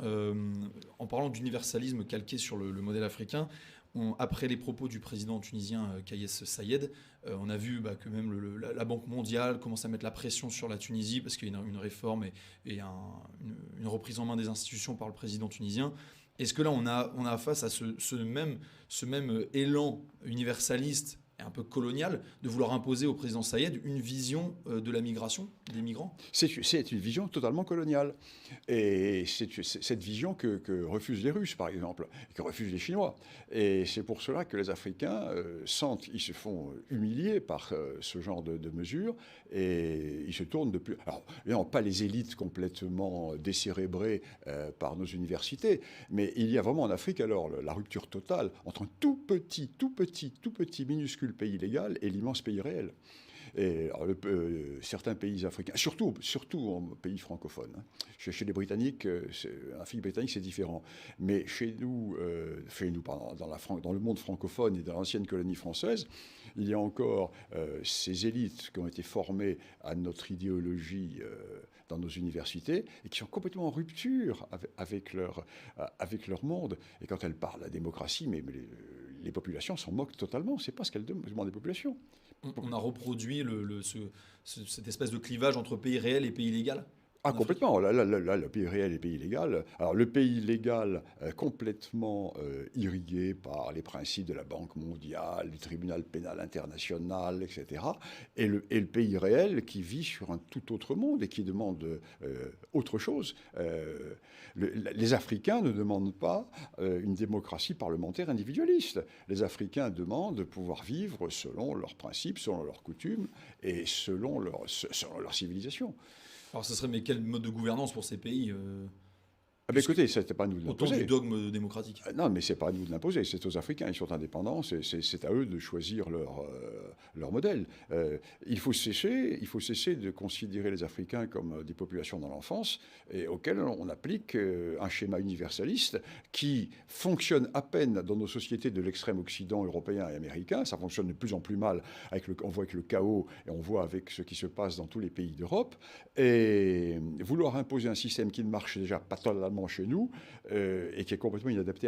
en parlant d'universalisme calqué sur le modèle africain, après les propos du président tunisien Kais Saied, on a vu que même la Banque mondiale commence à mettre la pression sur la Tunisie parce qu'il y a une réforme et une reprise en main des institutions par le président tunisien. Est-ce que là, on a face à ce même élan universaliste et un peu colonial de vouloir imposer au président Saïed une vision de la migration, des migrants? C'est une vision totalement coloniale. Et c'est cette vision que refusent les Russes, par exemple, et que refusent les Chinois. Et c'est pour cela que les Africains sentent, ils se font humilier par ce genre de mesures, et ils se tournent de plus... Alors, non, pas les élites complètement décérébrées par nos universités, mais il y a vraiment en Afrique, alors, la rupture totale entre un tout petit, minuscule pays légal et l'immense pays réel. Et alors, certains pays africains, surtout en pays francophones. Hein. Chez les Britanniques, un pays britannique, c'est différent. Mais chez nous, pardon, dans le monde francophone et dans l'ancienne colonie française, il y a encore ces élites qui ont été formées à notre idéologie dans nos universités et qui sont complètement en rupture avec leur monde. Et quand elles parlent de la démocratie, mais les populations s'en moquent totalement. C'est pas ce qu'elles demandent des populations. On a reproduit cette espèce de clivage entre pays réel et pays légal Ah, en Afrique. complètement. Là, le pays réel et le pays légal. Alors, le pays légal, complètement irrigué par les principes de la Banque mondiale, du tribunal pénal international, etc. Et le pays réel qui vit sur un tout autre monde et qui demande autre chose. Les Africains ne demandent pas une démocratie parlementaire individualiste. Les Africains demandent de pouvoir vivre selon leurs principes, selon leurs coutumes et selon leur civilisation. Alors, mais quel mode de gouvernance pour ces pays Ah ben écoutez, c'était pas à nous de autant du l'imposer. dogme démocratique? Non, mais c'est pas à nous de l'imposer, c'est aux Africains. Ils sont indépendants, c'est à eux de choisir leur modèle. Il faut cesser de considérer les Africains comme des populations dans l'enfance et auxquelles on applique un schéma universaliste qui fonctionne à peine dans nos sociétés de l'extrême Occident européen et américain. Ça fonctionne de plus en plus mal. On voit avec le chaos et on voit avec ce qui se passe dans tous les pays d'Europe. Et vouloir imposer un système qui ne marche déjà pas totalement chez nous et qui est complètement inadapté